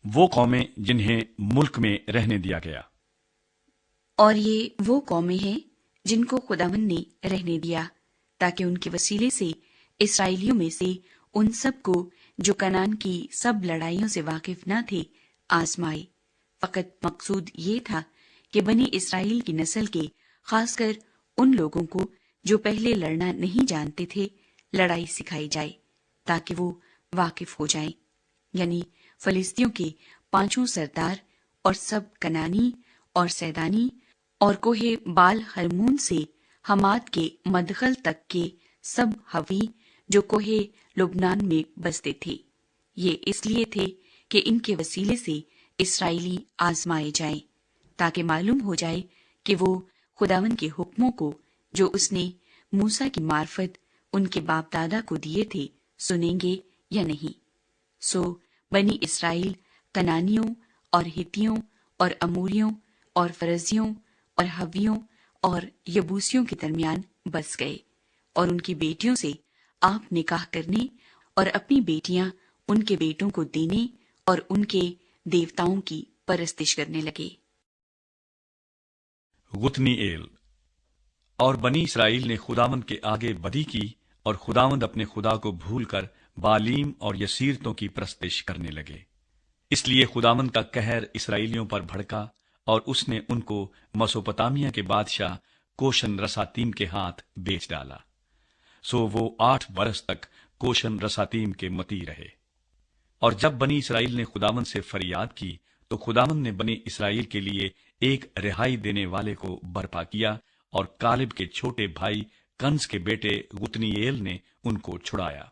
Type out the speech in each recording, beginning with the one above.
وہ قومیں جنہیں ملک میں رہنے دیا گیا۔ اور یہ وہ قومیں ہیں جن کو خداوند نے رہنے دیا، تاکہ ان کے وسیلے سے اسرائیلیوں میں سے ان سب کو جو کنعان کی سب لڑائیوں سے واقف نہ تھے آزمائے۔ فقط مقصود یہ تھا کہ بنی اسرائیل کی نسل کے خاص کر ان لوگوں کو جو پہلے لڑنا نہیں جانتے تھے لڑائی سکھائی جائے، تاکہ وہ واقف ہو جائیں، یعنی فلسطینیوں کے 5 سردار اور سب کنانی اور سیدانی اور کوہ بال ہرمون سے حماد کے مدخل تک کے سب ہوی جو کوہ لبنان میں بستے تھے۔ یہ اس لیے تھے کہ ان کے وسیلے سے اسرائیلی آزمائے جائیں، تاکہ معلوم ہو جائے کہ وہ خداوند کے حکموں کو جو اس نے موسیٰ کی معرفت ان کے باپ دادا کو دیے تھے سنیں گے یا نہیں۔ سو بنی اسرائیل کنانیوں اور ہتیوں اور اموریوں اور فرزیوں اور حویوں اور یبوسیوں کے درمیان بس گئے، اور ان کی بیٹیوں سے آپ نکاح کرنے اور اپنی بیٹیاں ان کے بیٹوں کو دینے اور ان کے دیوتاؤں کی پرستش کرنے لگے۔ غتنی ایل۔ اور بنی اسرائیل نے خداوند کے آگے بدی کی، اور خداوند اپنے خدا کو بھول کر بالیم اور یسیرتوں کی پرستش کرنے لگے۔ اس لیے خداوند کا قہر اسرائیلیوں پر بھڑکا، اور اس نے ان کو مسوپتامیہ کے بادشاہ کوشن رساتیم کے ہاتھ بیچ ڈالا۔ سو وہ 8 برس تک کوشن رساتیم کے مطیع رہے۔ اور جب بنی اسرائیل نے خداوند سے فریاد کی تو خداوند نے بنی اسرائیل کے لیے ایک رہائی دینے والے کو برپا کیا، اور کالب کے چھوٹے بھائی کنز کے بیٹے غتنییل نے ان کو چھڑایا۔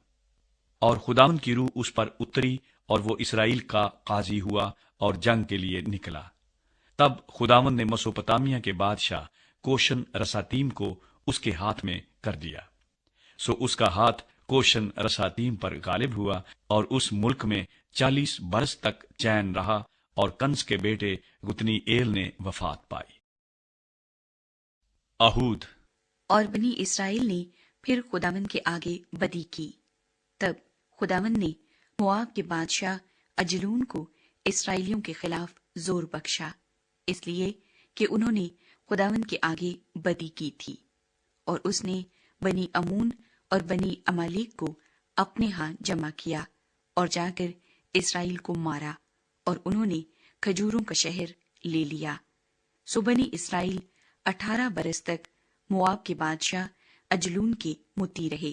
اور خداوند کی روح اس پر اتری، اور وہ اسرائیل کا قاضی ہوا اور جنگ کے لیے نکلا۔ تب خداوند نے مسوپتامیہ کے بادشاہ کوشن رساتیم کو اس کے ہاتھ میں کر دیا۔ سو اس کا ہاتھ کوشن رساتیم پر غالب ہوا، اور اس ملک میں 40 برس تک چین رہا، اور کنز کے بیٹے غتنی ایل نے وفات پائی۔ اہود۔ اور بنی اسرائیل نے پھر خداوند کے آگے بدی کی۔ تب خداوند نے مواب کے بادشاہ اجلون کو اسرائیلیوں کے خلاف زور بخشا، اس لیے کہ انہوں نے خداوند کے آگے بدی کی تھی، اور اس نے بنی امون اور بنی عمالیق کو اپنے ہاں جمع کیا اور جا کر اسرائیل کو مارا، اور انہوں نے کھجوروں کا شہر لے لیا۔ سو بنی اسرائیل 18 برس تک مواب کے بادشاہ اجلون کے مطیع رہے۔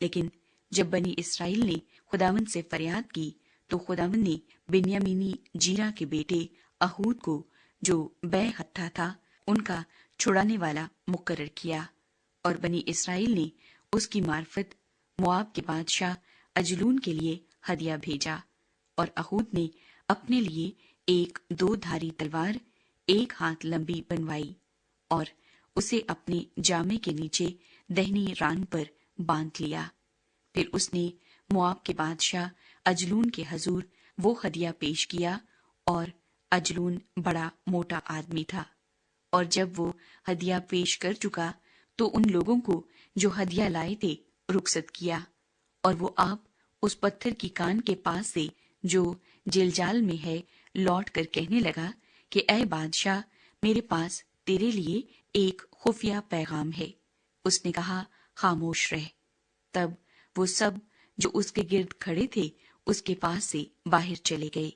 لیکن جب بنی اسرائیل نے خداوند سے فریاد کی تو خداوند نے بنیامینی جیرا کے بیٹے اہود کو جو بے ہتھا تھا ان کا چھڑانے والا مقرر کیا، اور بنی اسرائیل نے اس کی معرفت مواب کے بادشاہ اجلون کے لیے ہدیہ بھیجا، اور اہود نے اپنے لیے ایک 2 دھاری تلوار 1 ہاتھ لمبی بنوائی، اور اسے اپنے جامے کے نیچے دہنی ران پر باندھ لیا۔ پھر اس نے مواب کے بادشاہ اجلون کے حضور وہ ہدیہ پیش کیا، اور اجلون بڑا موٹا آدمی تھا، اور جب وہ ہدیہ پیش کر چکا تو ان لوگوں کو جو ہدیہ لائے تھے رخصت کیا، اور وہ آپ اس پتھر کی کان کے پاس سے جو جلجال میں ہے لوٹ کر کہنے لگا کہ اے بادشاہ، میرے پاس تیرے لیے ایک خفیہ پیغام ہے۔ اس نے کہا خاموش رہ۔ تب وہ سب جو اس کے گرد کھڑے تھے اس کے پاس سے باہر چلے گئے۔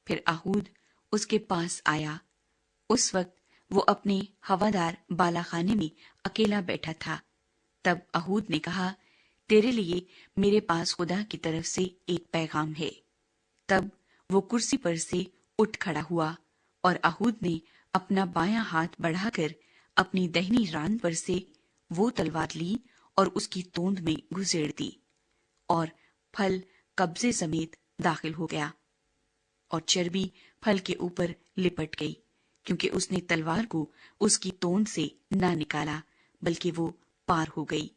پھر اہود اس کے پاس آیا۔ اس وقت وہ اپنے ہوادار بالا خانے میں اکیلا بیٹھا تھا۔ تب اہود نے کہا تیرے لیے میرے پاس خدا کی طرف سے ایک پیغام ہے۔ تب وہ کرسی پر سے اٹھ کھڑا ہوا، اور اہود نے اپنا بایاں ہاتھ بڑھا کر اپنی دہنی ران پر سے وہ تلوار لی اور اس کی توند میں گھسیڑ دی، اور پھل قبضے سمیت داخل ہو گیا، اور چربی پھل کے اوپر لپٹ گئی، کیونکہ اس نے تلوار کو اس کی توند سے نہ نکالا بلکہ وہ پار ہو گئی۔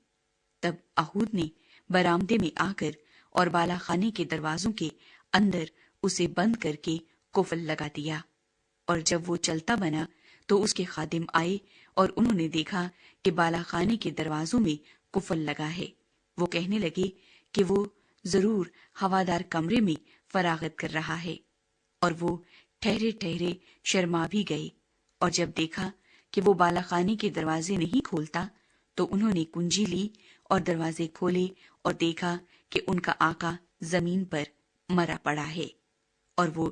تب اہود نے برآمدے میں آ کر اور بالا خانے کے دروازوں کے اندر اسے بند کر کے قفل لگا دیا، اور جب وہ چلتا بنا تو اس کے خادم آئے اور انہوں نے دیکھا کہ بالا خانے کے دروازوں میں قفل لگا ہے۔ وہ کہنے لگے کہ وہ ضرور ہوادار کمرے میں فراغت کر رہا ہے، اور وہ ٹھہرے ٹھہرے شرما بھی گئے، اور جب دیکھا کہ وہ بالا خانے کے دروازے نہیں کھولتا تو انہوں نے کنجی لی اور دروازے کھولے اور دیکھا کہ ان کا آقا زمین پر مرا پڑا ہے، اور وہ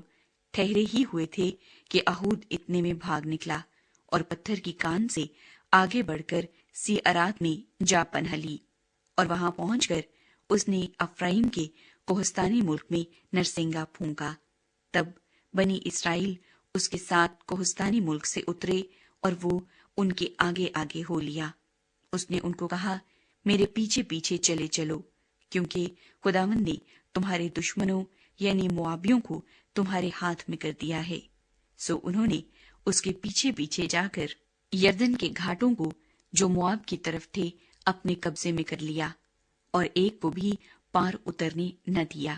ٹھہرے ہی ہوئے تھے کہ اہود اتنے میں بھاگ نکلا اور پتھر کی کان سے آگے بڑھ کر سی ارات میں جا پناہ لی، اور وہاں پہنچ کر اس نے افرائیم کے کوہستانی ملک میں نرسنگا پھونکا۔ تب بنی اسرائیل اس کے ساتھ کوہستانی ملک سے اترے اور وہ ان کے آگے آگے ہو لیا۔ اس نے ان کو کہا، میرے پیچھے پیچھے چلے چلو، کیونکہ خداوند نے تمہارے دشمنوں یعنی موابیوں کو تمہارے ہاتھ میں کر دیا ہے۔ سو انہوں نے اس کے پیچھے پیچھے جا کر یردن کے گھاٹوں کو جو مواب کی طرف تھے اپنے قبضے میں کر لیا، اور ایک کو بھی پار اترنے نہ دیا۔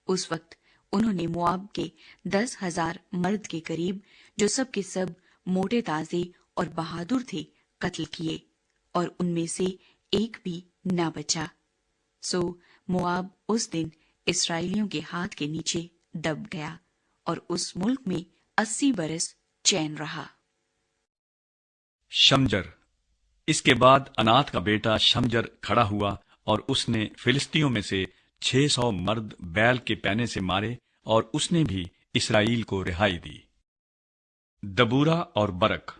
اس وقت انہوں نے مواب کے 10,000 مرد کے قریب، جو سب کے سب موٹے تازے اور بہادر تھے، قتل کیے، اور ان میں سے ایک بھی نہ بچا۔ سو مواب اس دن اسرائیلیوں کے ہاتھ کے نیچے دب گیا، اور اس ملک میں 80 برس چین رہا۔ شمجر۔ اس کے بعد انات کا بیٹا شمجر کھڑا ہوا، اور اس نے فلسطینیوں میں سے 600 مرد بیل کے پینے سے مارے، اور اس نے بھی اسرائیل کو رہائی دی۔ دبورا اور برق۔